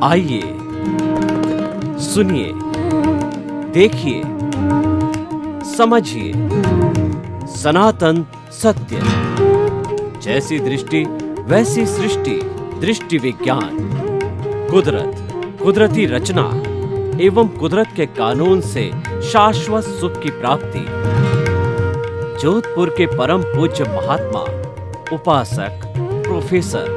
आइए, सुनिए, देखिए, समझिए सनातन सत्य। जैसी दृष्टि वैसी सृष्टि, दृष्टि विज्ञान। कुदरत, कुदरती रचना एवं कुदरत के कानून से शाश्वत सुख की प्राप्ति। जोधपुर के परम पूज्य महात्मा उपासक प्रोफेसर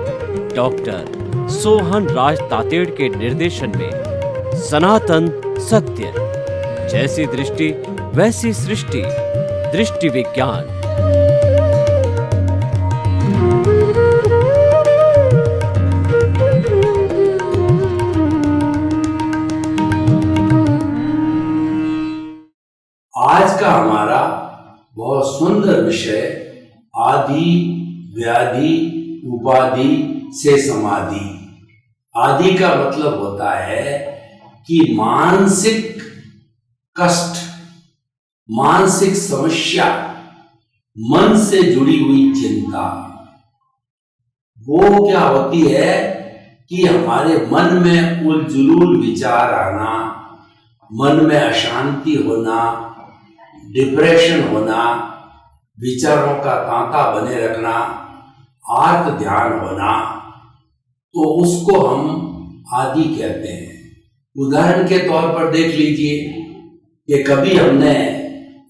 डॉक्टर सोहन राज तातेड़ के निर्देशन में सनातन सत्य। जैसी दृष्टि वैसी सृष्टि, दृष्टि विज्ञान। आज का हमारा बहुत सुंदर विषय आदि व्याधि उपाधि से समाधि। आदि का मतलब होता है कि मानसिक कष्ट, मानसिक समस्या, मन से जुड़ी हुई चिंता। वो क्या होती है कि हमारे मन में उलझुल विचार आना, मन में अशांति होना, डिप्रेशन होना, विचारों का तांता बने रखना, आर्त ध्यान होना, तो उसको हम आदि कहते हैं। उदाहरण के तौर पर देख लीजिए कि कभी हमने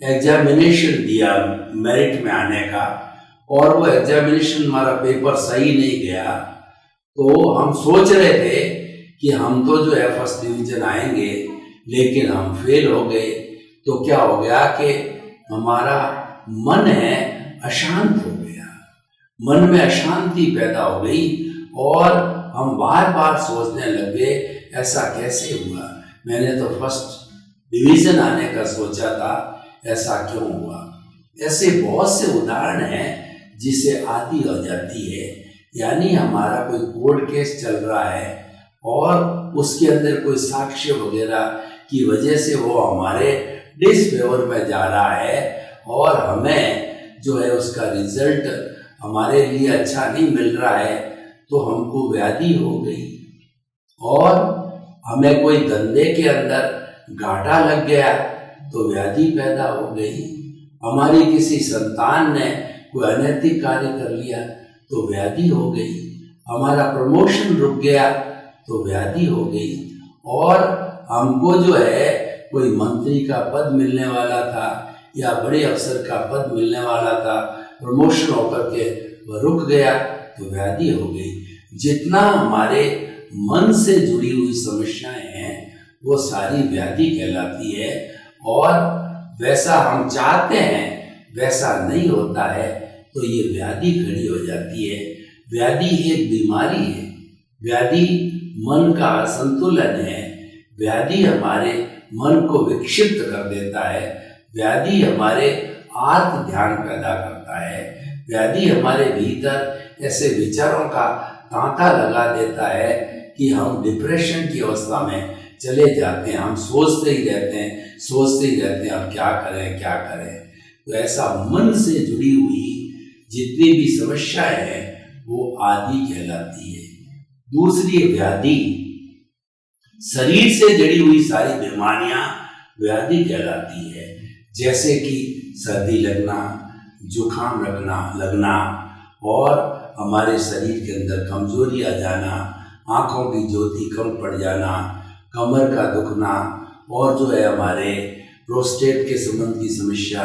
एग्जामिनेशन दिया मेरिट में आने का और वो एग्जामिनेशन हमारा पेपर सही नहीं गया, तो हम सोच रहे थे कि हम तो जो है फर्स्ट डिवीजन आएंगे, लेकिन हम फेल हो गए। तो क्या हो गया कि हमारा मन है अशांत हो गया, मन में अशांति पैदा हो गई और हम बार बार सोचने लगे ऐसा कैसे हुआ, मैंने तो फर्स्ट डिवीजन आने का सोचा था, ऐसा क्यों हुआ। ऐसे बहुत से उदाहरण हैं जिसे आदि हो जाती है, यानी हमारा कोई कोर्ट केस चल रहा है और उसके अंदर कोई साक्ष्य वगैरह की वजह से वो हमारे डिसफेवर में जा रहा है और हमें जो है उसका रिजल्ट हमारे लिए अच्छा नहीं मिल रहा है, तो हमको व्याधि हो गई। और हमें कोई धंधे के अंदर घाटा लग गया तो व्याधि पैदा हो गई। हमारी किसी संतान ने कोई अनैतिक कार्य कर लिया तो व्याधि हो गई। हमारा प्रमोशन रुक गया तो व्याधि हो गई। और हमको जो है कोई मंत्री का पद मिलने वाला था या बड़े अफसर का पद मिलने वाला था, प्रमोशन होकर के वह रुक गया तो व्याधि हो गई। जितना हमारे मन से जुड़ी हुई समस्याएं हैं वो सारी व्याधि कहलाती है। और वैसा हम चाहते हैं वैसा नहीं होता है तो ये व्याधि खड़ी हो जाती है। व्याधि एक बीमारी है, व्याधि मन का असंतुलन है, व्याधि हमारे मन को विक्षिप्त कर देता है, व्याधि हमारे आत्म ध्यान पैदा करता है, व्याधि हमारे भीतर ऐसे विचारों का तांता लगा देता है कि हम डिप्रेशन की अवस्था में चले जाते हैं। हम सोचते ही रहते हैं अब क्या करें क्या करें। तो ऐसा मन से जुड़ी हुई जितनी भी समस्याएं हैं वो आदि कहलाती है। दूसरी व्याधि, शरीर से जुड़ी हुई सारी बीमारियां व्याधि कहलाती है। जैसे कि सर्दी लगना, जुकाम लगना और हमारे शरीर के अंदर कमजोरी आ जाना, आँखों की ज्योति कम पड़ जाना, कमर का दुखना और जो है हमारे प्रोस्टेट के संबंध की समस्या,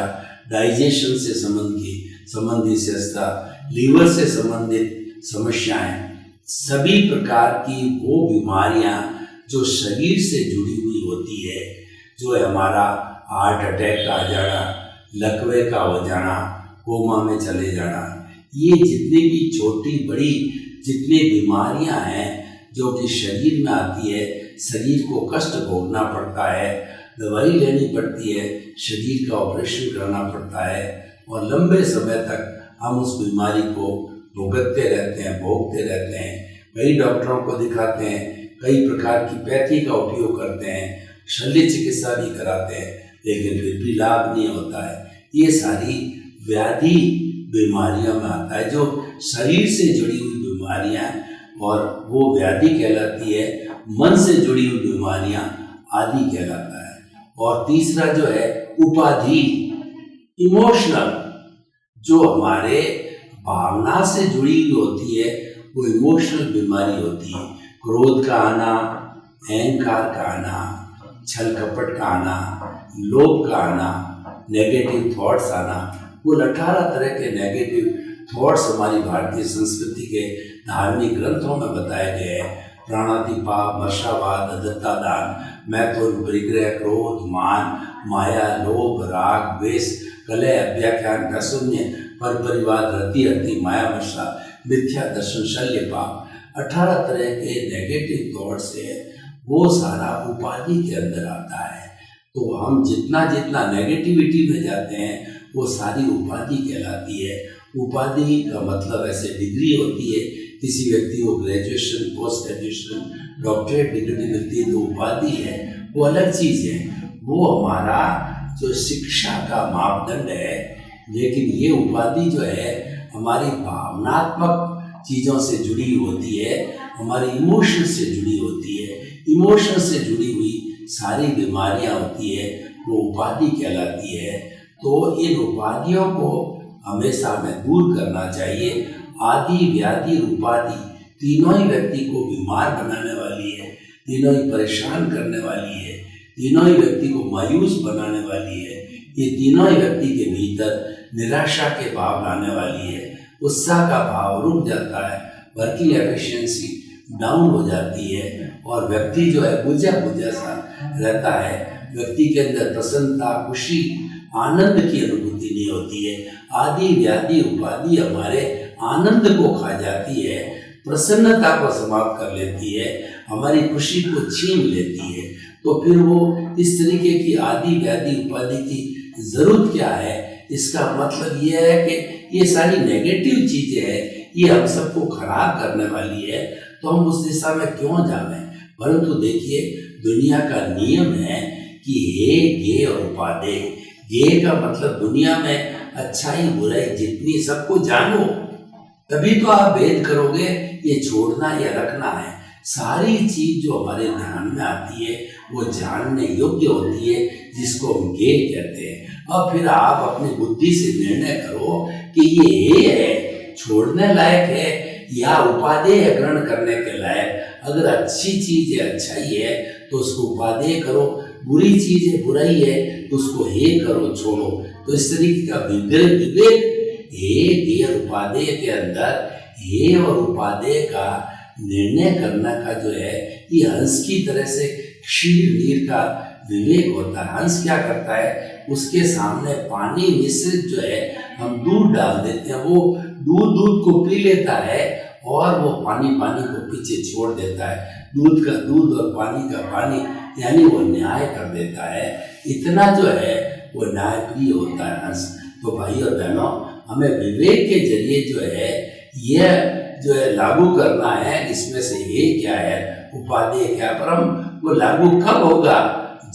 डाइजेशन से संबंधित समस्या, लीवर से संबंधित समस्याएं, सभी प्रकार की वो बीमारियां जो शरीर से जुड़ी हुई होती है, जो है हमारा हार्ट अटैक का आ जाना, लकवे का हो जाना, कोमा में चले जाना, ये जितनी भी छोटी बड़ी जितनी बीमारियां हैं जो कि शरीर में आती है, शरीर को कष्ट भोगना पड़ता है, दवाई लेनी पड़ती है, शरीर का ऑपरेशन करना पड़ता है और लंबे समय तक हम उस बीमारी को भोगते रहते हैं, भोगते रहते हैं। कई डॉक्टरों को दिखाते हैं, कई प्रकार की पैथी का उपयोग करते हैं, शल्य चिकित्सा भी कराते हैं, लेकिन फिर भी लाभ नहीं होता है। ये सारी व्याधि बीमारियों में आता है, जो शरीर से जुड़ी हुई बीमारियां और वो व्याधि कहलाती है। मन से जुड़ी हुई बीमारियां आदि कहलाता है। और तीसरा जो है उपाधि, इमोशनल, जो हमारे भावना से जुड़ी हुई होती है वो इमोशनल बीमारी होती है। क्रोध का आना, अहंकार का आना, छल कपट का आना, लोभ का आना, नेगेटिव थॉट्स आना। कुल 18 तरह के नेगेटिव थॉट्स हमारी भारतीय संस्कृति के धार्मिक ग्रंथों में बताए गए हैं। प्राणातिपात, मर्शावाद, अदत्ता दान, मैथुन, परिग्रह, क्रोध, मान, माया, लोभ, राग, द्वेष, कलह, अव्याख्यान, शून्य, पर परिवार, रति अति, माया, मर्शा, मिथ्या दर्शन, शल्य, पाप। 18 तरह के नेगेटिव थॉट्स है, वो सारा उपाधि के अंदर आता है। तो हम जितना जितना नेगेटिविटी में जाते हैं वो सारी उपाधि कहलाती है। उपाधि का मतलब ऐसे डिग्री होती है, किसी व्यक्ति को graduation, post graduation, doctorate degree मिलती है तो उपाधि है, वो अलग चीज़ है। वो हमारा जो शिक्षा का मापदंड है। लेकिन ये उपाधि जो है हमारी भावनात्मक चीज़ों से जुड़ी होती है, हमारी इमोशन से जुड़ी होती है। इमोशन से जुड़ी हुई सारी बीमारियां होती है, वो उपाधि कहलाती है। तो इन उपाधियों को हमेशा हमें दूर करना चाहिए। आदि, व्याधि, उपाधि तीनों ही व्यक्ति को बीमार बनाने वाली है, तीनों ही परेशान करने वाली है, तीनों ही व्यक्ति को मायूस बनाने वाली है। ये तीनों ही व्यक्ति के भीतर निराशा के भाव लाने वाली है। उत्साह का भाव रुक जाता है, वर्किंग एफिशिएंसी डाउन हो जाती है और व्यक्ति जो है बुझा बुझा सा रहता है। व्यक्ति के अंदर प्रसन्नता, खुशी, आनंद की अनुभूति नहीं होती है। आदि, व्याधि, उपाधि हमारे आनंद को खा जाती है, प्रसन्नता को समाप्त कर लेती है, हमारी खुशी को छीन लेती है। तो फिर वो इस तरीके की आदि, व्याधि, उपाधि की जरूरत क्या है? इसका मतलब ये है कि ये सारी नेगेटिव चीजें हैं, ये हम सबको खराब करने वाली है, तो हम उस दिशा में क्यों जाएं? परंतु देखिए, दुनिया का नियम है कि हे गे और उपादेय। गे का मतलब दुनिया में अच्छाई बुराई जितनी सबको जानो, तभी तो आप भेद करोगे। ये छोड़ना या रखना है। सारी चीज जो हमारे ध्यान में आती है वो जानने योग्य होती है, जिसको हम गे कहते हैं। अब फिर आप अपनी बुद्धि से निर्णय करो कि ये है, छोड़ने लायक है या उपादेय ग्रहण करने के लायक। अगर अच्छी चीज है, अच्छाई है, तो उसको उपादेय करो। बुरी चीज है, बुराई है, तो उसको हे करो, छोड़ो। तो इस तरीके का विवेक हे गे और उपादेय के अंदर हे और उपादेय का निर्णय करना का जो है, ये हंस की तरह से क्षीर नीर का विवेक होता है। हंस क्या करता है, उसके सामने पानी मिश्रित जो है हम दूध डाल देते हैं, वो दूध को पी लेता है और वो पानी को पीछे छोड़ देता है। दूध का दूध और पानी का पानी, यानी वो न्याय कर देता है। इतना जो है वो न्यायप्रिय होता है हंस। तो भाई और बहनों, हमें विवेक के जरिए जो है यह जो है लागू करना है। इसमें से ये क्या है, उपादेय क्या, पर हम वो लागू कब होगा?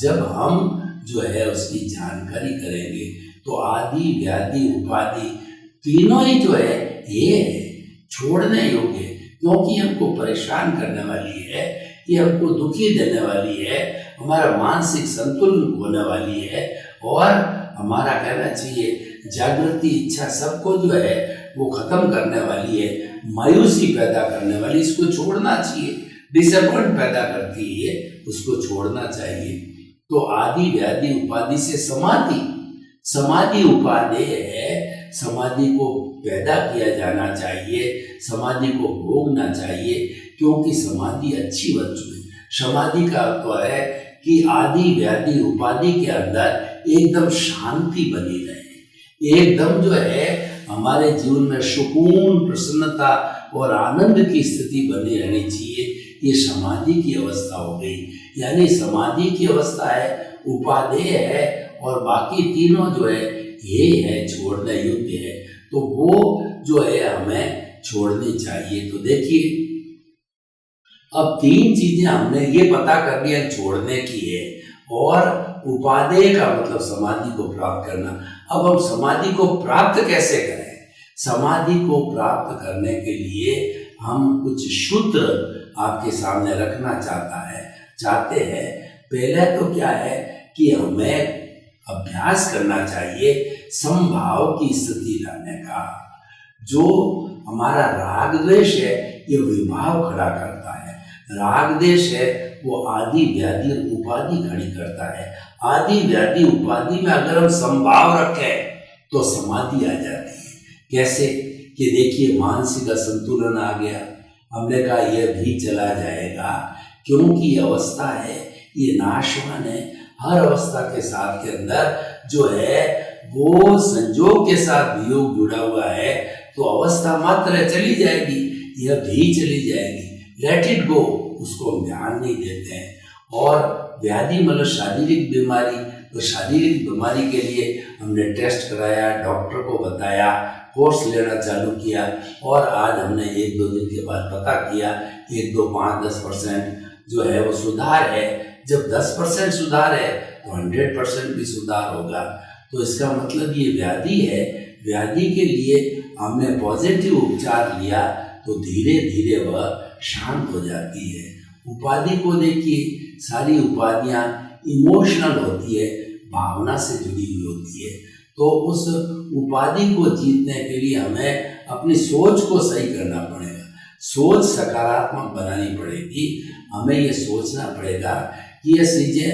जब हम जो है उसकी जानकारी करेंगे। तो आदि, व्याधि, उपाधि तीनों ही जो है ये है छोड़ने योग्य, क्योंकि हमको परेशान करने वाली है, ये हमको दुखी देने वाली है, हमारा मानसिक संतुलन होने वाली है, और हमारा कहना चाहिए जागृति, इच्छा सबको जो है वो खत्म करने वाली है, मायूसी पैदा करने वाली। इसको छोड़ना चाहिए। डिसअपॉइंट पैदा करती है, उसको छोड़ना चाहिए। तो आदि, व्याधि, उपाधि से समाधि उपादेय है। समाधि को पैदा किया जाना चाहिए, समाधि को भोगना चाहिए, क्योंकि समाधि अच्छी वस्तु है। समाधि का अर्थ है कि आदि, व्याधि, उपाधि के अंदर एकदम शांति बनी रहे, एकदम जो है हमारे जीवन में सुकून, प्रसन्नता और आनंद की स्थिति बनी रहनी चाहिए। ये समाधि की अवस्था हो गई। यानी समाधि की अवस्था है, उपादेय है, और बाकी तीनों जो है ये है छोड़ने योग्य है। तो वो जो है हमें छोड़नी चाहिए। तो देखिए, अब 3 चीजें हमने ये पता कर लिया छोड़ने की है, और उपादेय का मतलब समाधि को प्राप्त करना। अब हम समाधि को प्राप्त कैसे करें? समाधि को प्राप्त करने के लिए हम कुछ सूत्र आपके सामने रखना चाहते हैं। पहले तो क्या है कि हमें अभ्यास करना चाहिए समभाव की स्थिति लाने का। जो हमारा राग द्वेष है ये विभाव खड़ा करता है, राग द्वेष है वो आदि व्याधि उपाधि खड़ी करता है। आदि व्याधि उपाधि में अगर हम समभाव रखें तो समाधि आ जाती है। कैसे कि देखिए मानसिक असंतुलन आ गया, हमने कहा यह भी चला जाएगा क्योंकि ये अवस्था है ये नाशवान है। हर अवस्था के साथ के अंदर जो है वो संजोग के साथ वियोग जुड़ा हुआ है, तो अवस्था मात्र है, चली जाएगी, यह भी चली जाएगी, लेट इट गो, उसको हम ध्यान नहीं देते हैं। और व्याधि मतलब शारीरिक बीमारी, तो शारीरिक बीमारी के लिए हमने टेस्ट कराया, डॉक्टर को बताया, कोर्स लेना चालू किया और आज हमने 1-2 दिन के बाद पता किया 1, 2, 5, 10% जो है वो सुधार है। जब 10% सुधार है तो 100% भी सुधार होगा। तो इसका मतलब ये व्याधि है, व्याधि के लिए हमने पॉजिटिव उपचार लिया तो धीरे धीरे वह शांत हो जाती है। उपाधि को देखिए, सारी उपाधियाँ इमोशनल होती है, भावना से जुड़ी हुई होती है। तो उस उपाधि को जीतने के लिए हमें अपनी सोच को सही करना पड़ेगा, सोच सकारात्मक बनानी पड़ेगी। हमें ये सोचना पड़ेगा कि ये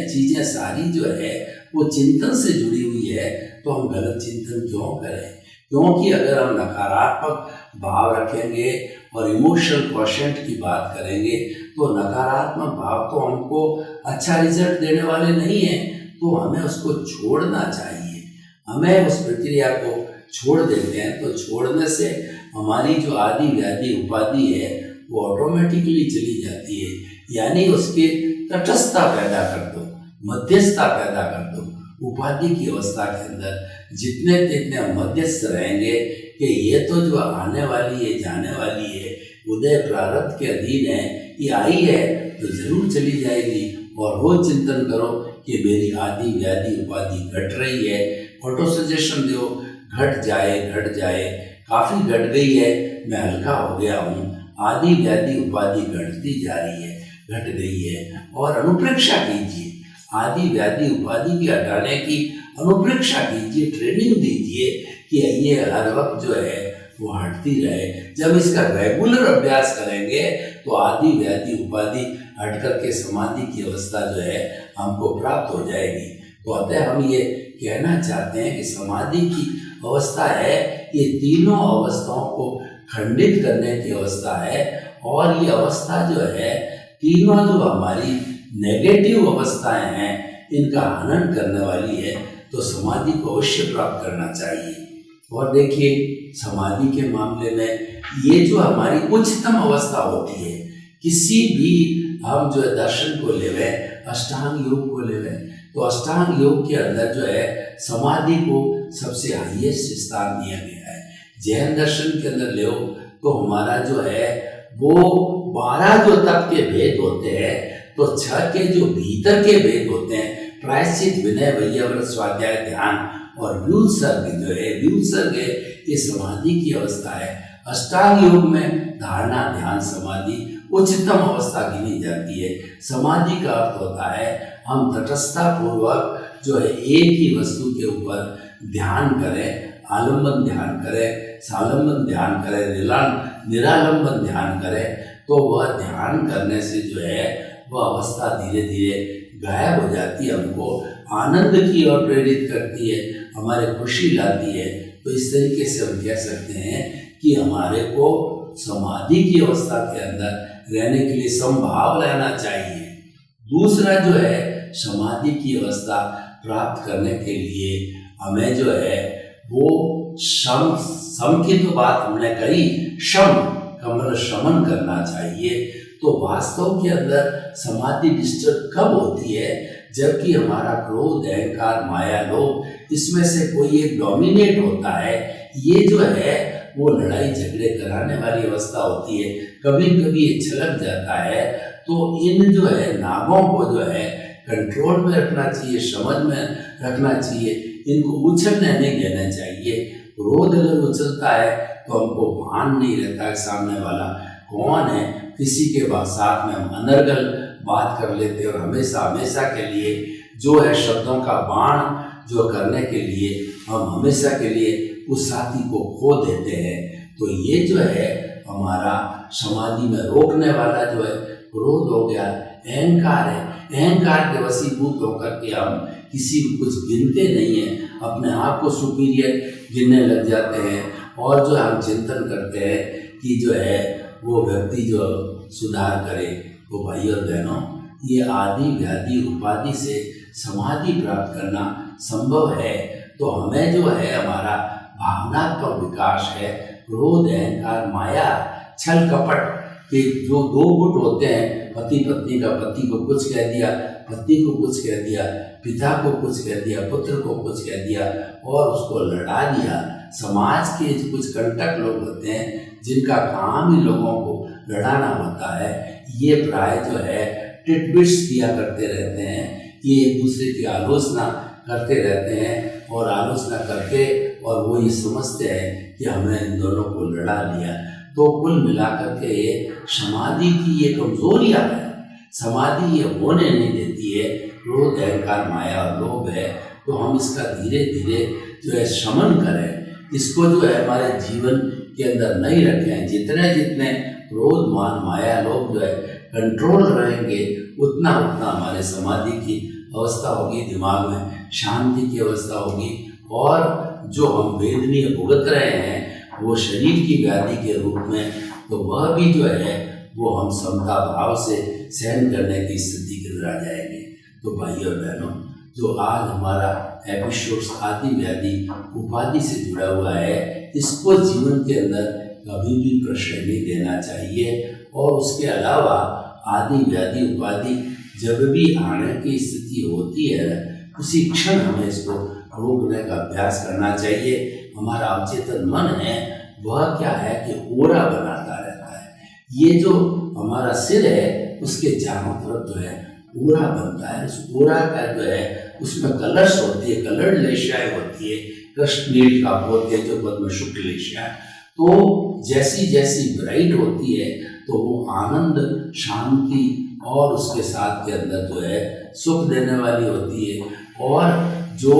चीज़ें सारी जो है वो चिंतन से जुड़ी हुई है, तो हम गलत चिंतन क्यों करें? क्योंकि अगर हम नकारात्मक भाव रखेंगे और इमोशनल क्वोशेंट की बात करेंगे तो नकारात्मक भाव तो हमको अच्छा रिजल्ट देने वाले नहीं हैं, तो हमें उसको छोड़ना चाहिए। हमें उस प्रक्रिया को छोड़ देते हैं तो छोड़ने से हमारी जो आदि व्याधि उपाधि है वो ऑटोमेटिकली चली जाती है। यानी उसके तटस्थता पैदा कर दो, मध्यस्थता पैदा कर दो। उपाधि की अवस्था के अंदर जितने मध्यस्थ रहेंगे कि ये तो जो आने वाली है जाने वाली है, उदय प्रारब्ध के अधीन है, ये आई है तो जरूर चली जाएगी। और रोज चिंतन करो कि मेरी आदि व्याधि उपाधि घट रही है, ऑटो सजेशन दो, घट जाए, काफ़ी घट गई है, मैं हल्का हो गया हूँ, आदि व्याधि उपाधि घटती जा रही है, घट गई है। और अनुप्रेक्षा कीजिए, आदि व्याधि उपाधि की हटाने की अनुप्रेक्षा कीजिए, ट्रेनिंग दीजिए कि ये हर वक्त जो है वो हटती रहे। जब इसका रेगुलर अभ्यास करेंगे तो आदि व्याधि उपाधि हट करके समाधि की अवस्था जो है हमको प्राप्त हो जाएगी। तो अतः हम ये कहना चाहते हैं कि समाधि की अवस्था है ये तीनों अवस्थाओं को खंडित करने की अवस्था है। और ये अवस्था जो है तीनों जो हमारी नेगेटिव अवस्थाएं हैं इनका हनन करने वाली है, तो समाधि को अवश्य प्राप्त करना चाहिए। और देखिए समाधि के मामले में ये जो हमारी उच्चतम अवस्था होती है, किसी भी हम जो है दर्शन को लेवे, अष्टांग योग को लेवे, तो अष्टांग योग के अंदर जो है समाधि को सबसे हाईएस्ट स्थान दिया गया है। जैन दर्शन के अंदर ले तो हमारा जो है वो 12 जो तप के भेद होते हैं, तो 6 के जो भीतर के भेद होते हैं, प्रायश्चित, विनय, वैयाव्रत, स्वाध्याय, ध्यान और व्युत्सर्ग जो है, व्युत्सर्ग है ये समाधि की अवस्था है। अष्टांग योग में धारणा, ध्यान, समाधि उच्चतम अवस्था गिनी जाती है। समाधि का अर्थ होता है हम तटस्थता पूर्वक जो है एक ही वस्तु के ऊपर ध्यान करें, आलंबन ध्यान करें, सालंबन ध्यान करें, निरालंबन ध्यान करें, तो वह ध्यान करने से जो है वह अवस्था धीरे धीरे गायब हो जाती है, हमको आनंद की ओर प्रेरित करती है, हमारे खुशी लाती है। तो इस तरीके से हम कह सकते हैं कि हमारे को समाधि की अवस्था के अंदर रहने के लिए समभाव रहना चाहिए। दूसरा जो है समाधि की अवस्था प्राप्त करने के लिए हमें जो है वो सम की तो बात हमने कही, शम का मतलब शमन करना चाहिए। तो वास्तव के अंदर समाधि डिस्टर्ब कब होती है? जबकि हमारा क्रोध, अहंकार, माया, लोभ इसमें से कोई एक डोमिनेट होता है। ये जो है वो लड़ाई झगड़े कराने वाली अवस्था होती है। कभी कभी ये छलक जाता है, तो इन जो है नागों को जो है कंट्रोल में रखना चाहिए, समझ में रखना चाहिए, इनको उछलने नहीं देना चाहिए। क्रोध अगर उछलता है तो हमको भान नहीं रहता है सामने वाला कौन है, किसी के साथ में हम अनर्गल बात कर लेते हैं और हमेशा हमेशा के लिए जो है शब्दों का बाण जो करने के लिए हम हमेशा के लिए उस साथी को खो देते हैं। तो ये जो है हमारा समाधि में रोकने वाला जो है क्रोध हो गया, अहंकार है। अहंकार के वशीभूत होकर के हम किसी को कुछ गिनते नहीं है, अपने आप को सुपीरियर गिनने लग जाते हैं और जो हम चिंतन करते हैं कि जो है वो व्यक्ति जो सुधार करे। तो भाई और बहनों, ये आदि व्याधि उपाधि से समाधि प्राप्त करना संभव है। तो हमें जो है हमारा भावनात्मक विकास है, क्रोध, अहंकार, माया, छल कपट के जो दो गुट होते हैं, पति पत्नी का, पति को कुछ कह दिया, पत्नी को कुछ कह दिया, पिता को कुछ कह दिया, पुत्र को कुछ कह दिया और उसको लड़ा दिया। समाज के कुछ कंटक लोग होते हैं जिनका काम ही लोगों को लड़ाना होता है। ये प्राय जो है टिटबिट्स किया करते रहते हैं, ये एक दूसरे की आलोचना करते रहते हैं और आलोचना करके और वो ये समझते हैं कि हमने इन दोनों को लड़ा लिया। तो कुल मिलाकर के ये समाधि की ये कमजोरियां है, समाधि ये होने नहीं देती है। क्रोध, अहंकार, माया और लोभ है, तो हम इसका धीरे धीरे जो है शमन करें, इसको जो है हमारे जीवन के अंदर नहीं रखें। जितने जितने क्रोध, मान, माया, लोभ जो है कंट्रोल रहेंगे, उतना उतना हमारे समाधि की अवस्था होगी, दिमाग में शांति की अवस्था होगी और जो हम वेदनीय भुगत रहे हैं वो शरीर की व्याधि के रूप में, तो वह भी जो है वो हम समता भाव से सहन करने की स्थिति के अंदर आ जाएंगे। तो भाई और बहनों, जो आज हमारा एपिसोड आदि व्याधि उपाधि से जुड़ा हुआ है, इसको जीवन के अंदर कभी भी प्रश्रय नहीं देना चाहिए। और उसके अलावा आदि व्याधि उपाधि जब भी आने की स्थिति होती है, उसी क्षण हमें इसको रोकने का अभ्यास करना चाहिए। हमारा अवचेतन मन है वह क्या है कि ओरा बनाता रहता है। ये जो हमारा सिर है उसके चारों तरफ जो है ओरा बनता है। उस ओरा का जो है उसमें कलर्स होती है, कलर्ड लेशियाएं होती है, कृष्ण नील का होती है जो पद्म शुक्ल लेशिया। तो जैसी जैसी ब्राइट होती है तो वो आनंद, शांति और उसके साथ के अंदर जो है सुख देने वाली होती है। और जो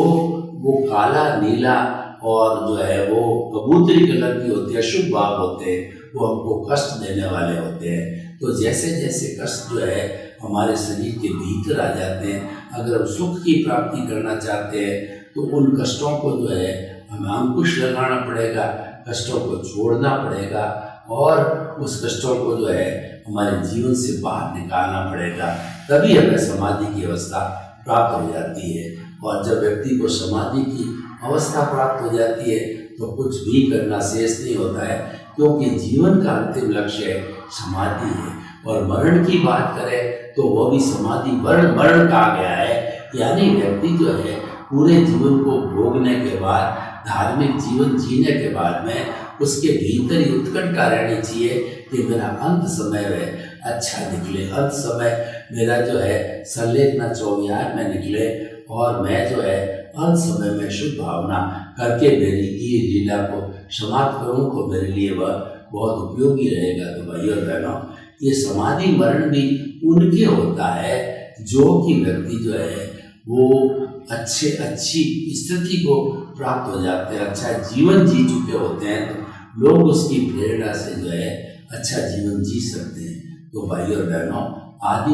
वो काला, नीला और जो है वो कबूतरी कलर की होती है, शुभ भाव होते हैं, वो हमको कष्ट देने वाले होते हैं। तो जैसे जैसे कष्ट जो है हमारे शरीर के भीतर आ जाते हैं, अगर हम सुख की प्राप्ति करना चाहते हैं तो उन कष्टों को जो है हमें अंकुश लगाना पड़ेगा, कष्टों को छोड़ना पड़ेगा और उस कष्टों को जो है हमारे जीवन से बाहर निकालना पड़ेगा। तभी हमें समाधि की अवस्था प्राप्त हो जाती है। और जब व्यक्ति को समाधि की अवस्था प्राप्त हो जाती है तो कुछ भी करना शेष नहीं होता है, क्योंकि जीवन का अंतिम लक्ष्य समाधि है। और मरण की बात करें तो वह भी समाधि मरण कहा गया है, यानी व्यक्ति जो है पूरे जीवन को भोगने के बाद, धार्मिक जीवन जीने के बाद में उसके भीतर ही उत्कंठा रहनी चाहिए कि मेरा अंत समय है अच्छा निकले, अंत समय मेरा जो है सल्लेखना चौविहार में निकले और मैं जो है अंत समय में शुभ भावना करके मेरी ये लीला को समाप्त करूं तो मेरे लिए वह बहुत उपयोगी रहेगा। तो भाई और बहनों, ये समाधि मरण भी उनके होता है जो कि व्यक्ति जो है वो अच्छी स्थिति को प्राप्त हो जाते हैं, अच्छा जीवन जी चुके होते हैं, तो लोग उसकी प्रेरणा से जो है अच्छा जीवन जी सकते हैं। तो भाई और बहनों, आदि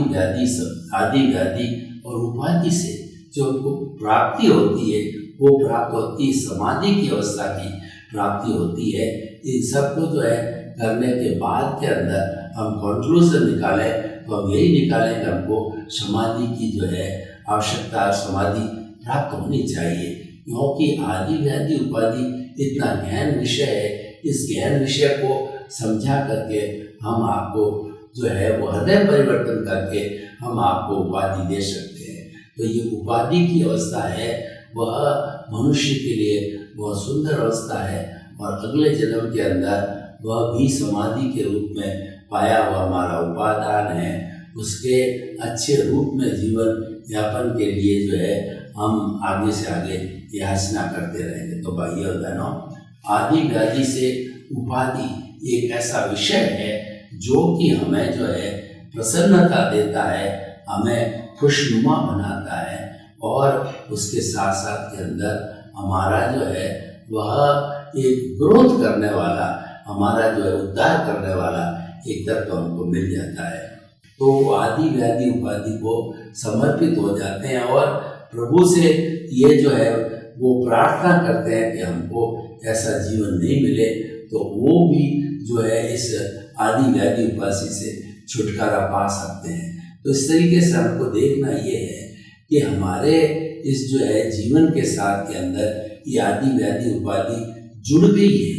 व्याधि और उपाधि से जो उनको प्राप्ति होती है वो प्राप्त होती है, समाधि की अवस्था की प्राप्ति होती है। इन सबको जो है करने के बाद के अंदर हम कंक्लूजन निकालें तो हम यही निकालें कि हमको समाधि की जो है आवश्यकता, समाधि प्राप्त होनी चाहिए, क्योंकि आदि व्याधि उपाधि इतना गहन विषय है। इस गहन विषय को समझा करके हम आपको जो है वो हृदय परिवर्तन करके हम आपको उपाधि दे सकते हैं। तो ये उपाधि की अवस्था है वह मनुष्य के लिए बहुत सुंदर अवस्था है और अगले जन्म के अंदर वह भी समाधि के रूप में पाया हुआ हमारा उपादान है, उसके अच्छे रूप में जीवन यापन के लिए जो है हम आगे से आगे याचना करते रहेंगे। तो भाइयों और बहनों, आदि व्याधि से उपाधि एक ऐसा विषय है जो कि हमें जो है प्रसन्नता देता है, हमें खुशनुमा बनाता है और उसके साथ साथ के अंदर हमारा जो है वह एक ग्रोथ करने वाला, हमारा जो है उद्धार करने वाला एक तत्व हमको मिल जाता है। तो आदि व्याधि उपाधि को समर्पित हो जाते हैं और प्रभु से ये जो है वो प्रार्थना करते हैं कि हमको ऐसा जीवन नहीं मिले, तो वो भी जो है इस आदि व्याधि उपाधि से छुटकारा पा सकते हैं। तो इस तरीके से हमको देखना ये है कि हमारे इस जो है जीवन के साथ के अंदर ये आदि व्याधि उपाधि जुड़ गई है,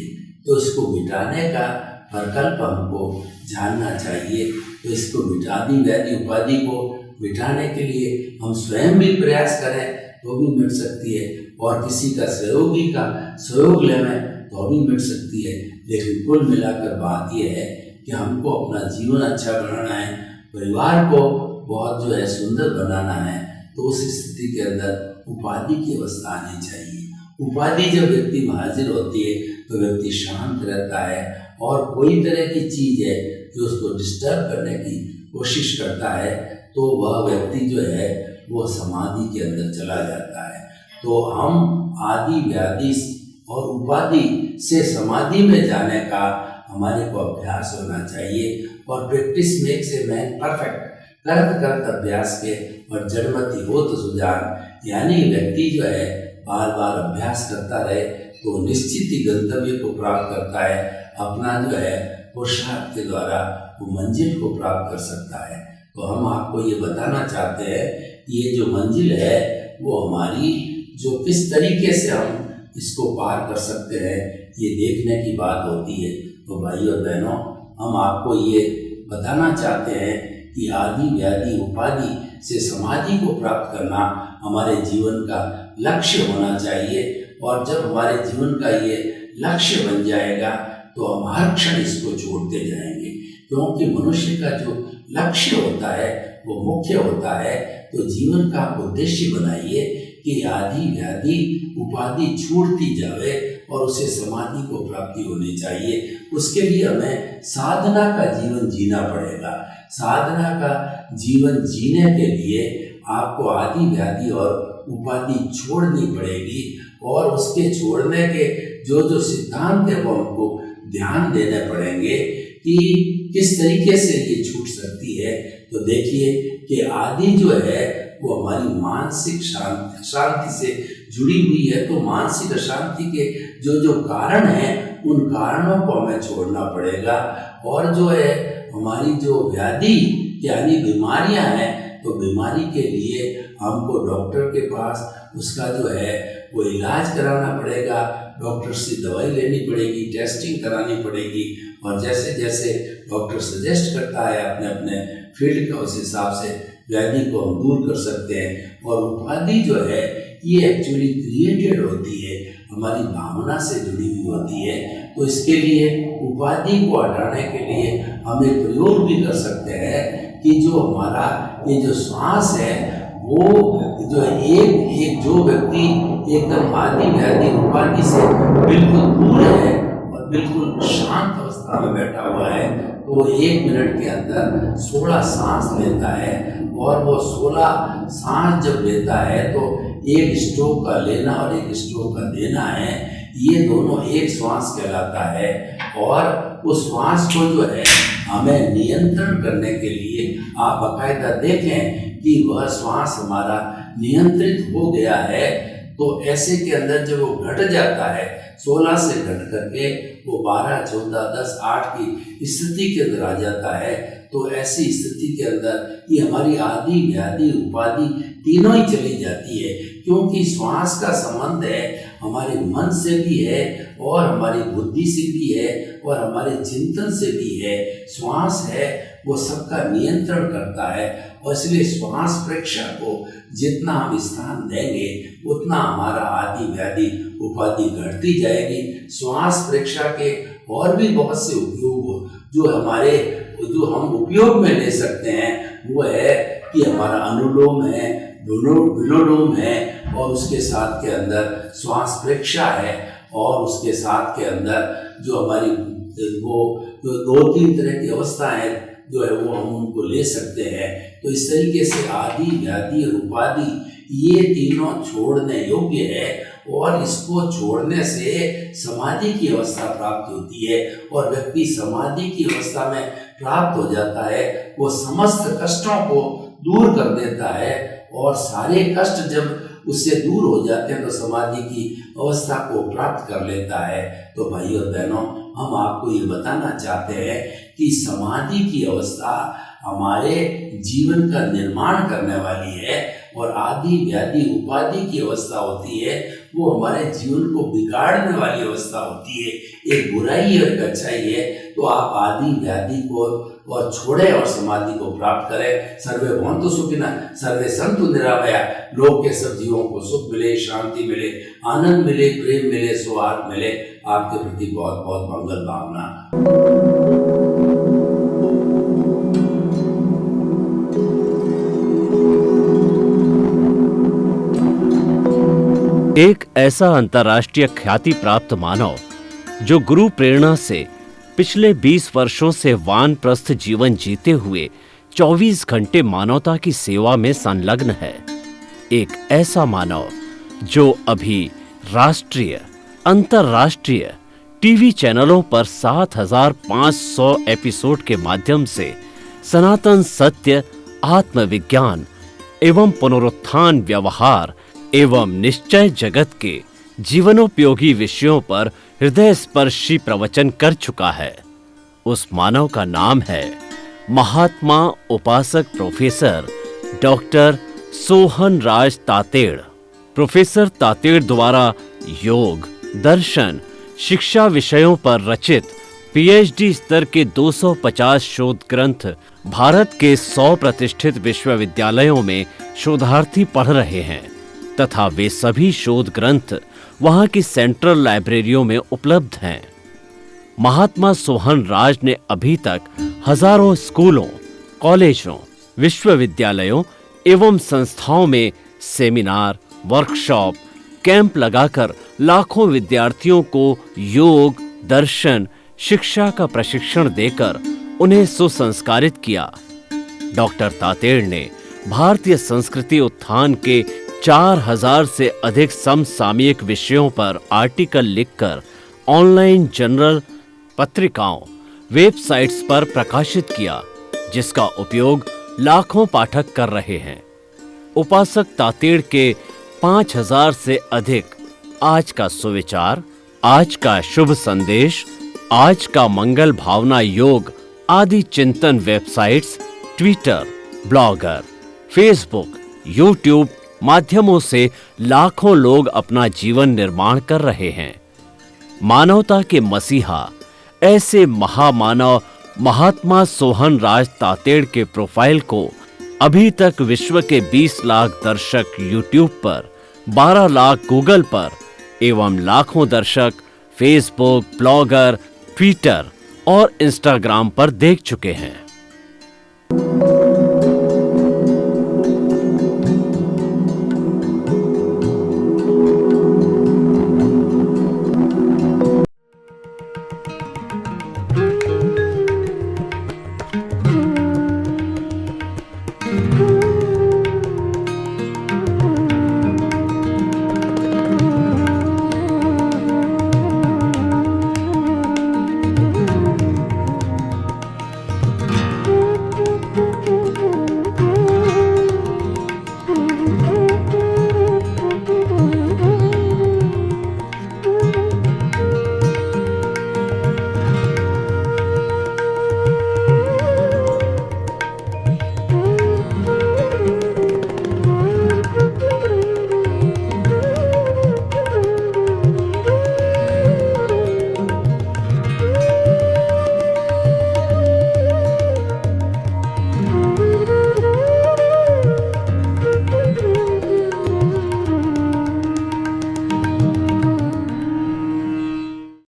तो इसको मिटाने का प्रकल्प हमको जानना चाहिए। तो इसको आदि व्याधि उपाधि को मिटाने के लिए हम स्वयं भी प्रयास करें तो भी मिट सकती है, और किसी का सहयोगी का सहयोग लें तो भी मिट सकती है। लेकिन कुल मिलाकर बात यह है कि हमको अपना जीवन अच्छा बनाना है, परिवार को बहुत जो है सुंदर बनाना है, तो उस स्थिति के अंदर उपाधि की अवस्था आनी चाहिए। उपाधि जब व्यक्ति में हाजिर होती है तो व्यक्ति शांत रहता है और कोई तरह की चीज़ है जो उसको डिस्टर्ब करने की कोशिश करता है तो वह व्यक्ति जो है वो समाधि के अंदर चला जाता है। तो हम आदि व्याधि और उपाधि से समाधि में जाने का हमारे को अभ्यास होना चाहिए, और practice makes a man perfect, करत करत अभ्यास के और जड़मति हो तो सुजान, यानी व्यक्ति जो है बार बार अभ्यास करता रहे तो निश्चित ही गंतव्य को प्राप्त करता है, अपना जो है पुरुषार्थ के द्वारा वो मंजिल को प्राप्त कर सकता है। तो हम आपको ये बताना चाहते हैं कि ये जो मंजिल है वो हमारी जो किस तरीके से हम इसको पार कर सकते हैं ये देखने की बात होती है। तो भाई और बहनों, हम आपको ये बताना चाहते हैं कि आदि व्याधि उपाधि से समाधि को प्राप्त करना हमारे जीवन का लक्ष्य होना चाहिए, और जब हमारे जीवन का ये लक्ष्य बन जाएगा तो हम हर क्षण इसको छोड़ते जाएंगे, क्योंकि मनुष्य का जो लक्ष्य होता है वो मुख्य होता है। तो जीवन का उद्देश्य बनाइए कि आदि व्याधि उपाधि छूटती जावे और उसे समाधि को प्राप्ति होनी चाहिए। उसके लिए हमें साधना का जीवन जीना पड़ेगा। साधना का जीवन जीने के लिए आपको आदि व्याधि और उपाधि छोड़नी पड़ेगी, और उसके छोड़ने के जो सिद्धांत है वो हमको ध्यान देने पड़ेंगे कि किस तरीके से ये छूट सकती है। तो देखिए कि आदि जो है वो हमारी मानसिक शांति से जुड़ी हुई है। तो मानसिक अशांति के जो कारण हैं उन कारणों को हमें छोड़ना पड़ेगा, और जो है हमारी जो व्याधि यानी बीमारियां हैं तो बीमारी के लिए हमको डॉक्टर के पास उसका जो है वो इलाज कराना पड़ेगा, डॉक्टर से दवाई लेनी पड़ेगी, टेस्टिंग करानी पड़ेगी, और जैसे जैसे डॉक्टर सजेस्ट करता है अपने अपने फील्ड का उस हिसाब से व्याधि को हम दूर कर सकते हैं। और उपाधि जो है ये एक्चुअली क्रिएटेड होती है, हमारी भावना से जुड़ी हुई होती है। तो इसके लिए उपाधि को हटाने के लिए हम एक प्रयोग भी कर सकते हैं कि जो हमारा ये जो श्वास है वो जो एक जो व्यक्ति एकदम आदि व्याधि उपाधि से बिल्कुल दूर है और बिल्कुल शांत अवस्था में बैठा हुआ है, तो 1 मिनट के अंदर 16 सांस लेता है, और वो 16 सांस जब लेता है तो एक स्ट्रोक का लेना और एक स्ट्रोक का देना है, ये दोनों एक श्वास कहलाता है। और उस श्वास को जो है हमें नियंत्रण करने के लिए आप बाकायदा देखें कि वह श्वास हमारा नियंत्रित हो गया है। तो ऐसे के अंदर जब वो घट जाता है 16 से घट करके वो 12, 14, 10, 8 की स्थिति के अंदर आ जाता है, तो ऐसी स्थिति के अंदर ये हमारी आदि व्याधि उपाधि तीनों ही चली जाती है, क्योंकि श्वास का संबंध है हमारे मन से भी है और हमारी बुद्धि से भी है और हमारे चिंतन से भी है। श्वास है वो सबका नियंत्रण करता है, और इसलिए श्वास प्रेक्षा को जितना हम स्थान देंगे उतना हमारा आदि व्याधि उपाधि घटती जाएगी। श्वास प्रेक्षा के और भी बहुत से उपयोग जो हम उपयोग में ले सकते हैं वो है कि हमारा अनुलोम है, विलोम है, और उसके साथ के अंदर श्वास प्रेक्षा है, और उसके साथ के अंदर जो हमारी वो तो 2-3 तरह की अवस्थाएं जो है वो हम उनको ले सकते हैं। तो इस तरीके से आदि, व्याधि, रूपादि ये तीनों छोड़ने योग्य है और इसको छोड़ने से समाधि की अवस्था प्राप्त होती है और व्यक्ति समाधि की अवस्था में प्राप्त हो जाता है। वो समस्त कष्टों को दूर कर देता है और सारे कष्ट जब उससे दूर हो जाते हैं तो समाधि की अवस्था को प्राप्त कर लेता है। तो भाइयों और बहनों, हम आपको ये बताना चाहते हैं कि समाधि की अवस्था हमारे जीवन का निर्माण करने वाली है और आदि, व्याधि, उपाधि की अवस्था होती है वो हमारे जीवन को बिगाड़ने वाली अवस्था होती है। एक बुराई और एक अच्छाई है। तो आप आदि, व्याधि को और छोड़े और समाधि को प्राप्त करें। सर्वे भवन्तु सुखिनः, सर्वे सन्तु निरामयाः। लोक के सब जीवों को सुख मिले, शांति मिले, आनंद मिले, प्रेम मिले, सौहार्द मिले। आपके प्रति बहुत बहुत मंगल भावना। एक ऐसा अंतर्राष्ट्रीय ख्याति प्राप्त मानव जो गुरु प्रेरणा से पिछले 20 वर्षों से वानप्रस्थ जीवन जीते हुए 24 घंटे मानवता की सेवा में संलग्न है। एक ऐसा मानव जो अभी राष्ट्रीय, अंतर्राष्ट्रीय टीवी चैनलों पर 7,500 एपिसोड के माध्यम से सनातन सत्य, आत्मविज्ञान एवं पुनरुत्थान, व्यवहार एवं निश्चय जगत के जीवनोपयोगी विषयों पर हृदय स्पर्शी प्रवचन कर चुका है। उस मानव का नाम है महात्मा उपासक प्रोफेसर डॉक्टर सोहन राज तातेड़। प्रोफेसर तातेड़ द्वारा योग, दर्शन, शिक्षा विषयों पर रचित पीएचडी स्तर के 250 शोध ग्रंथ भारत के 100 प्रतिष्ठित विश्वविद्यालयों में शोधार्थी पढ़ रहे हैं तथा वे सभी शोध ग्रंथ वहां की सेंट्रल लाइब्रेरियों में उपलब्ध हैं। महात्मा सोहन राज ने अभी तक हजारों स्कूलों, कॉलेजों, विश्वविद्यालयों एवं संस्थाओं में सेमिनार, वर्कशॉप, कैंप लगाकर लाखों विद्यार्थियों को योग, दर्शन, शिक्षा का प्रशिक्षण देकर उन्हें सुसंस्कारित किया। डॉक्टर तातेड़ ने भारतीय संस्कृति उत्थान के 4000 से अधिक समसामयिक विषयों पर आर्टिकल लिखकर ऑनलाइन जर्नल, पत्रिकाओं, वेबसाइट्स पर प्रकाशित किया, जिसका उपयोग लाखों पाठक कर रहे हैं। उपासक तातेड़ के 5000 से अधिक आज का सुविचार, आज का शुभ संदेश, आज का मंगल भावना योग आदि चिंतन websites, Twitter, blogger, Facebook, YouTube माध्यमों से लाखों लोग अपना जीवन निर्माण कर रहे हैं। मानवता के मसीहा ऐसे महामानव महात्मा सोहन राज तातेड़ के प्रोफाइल को अभी तक विश्व के 20 लाख दर्शक यूट्यूब पर, 12 लाख गूगल पर एवं लाखों दर्शक फेसबुक, ब्लॉगर, ट्विटर और इंस्टाग्राम पर देख चुके हैं।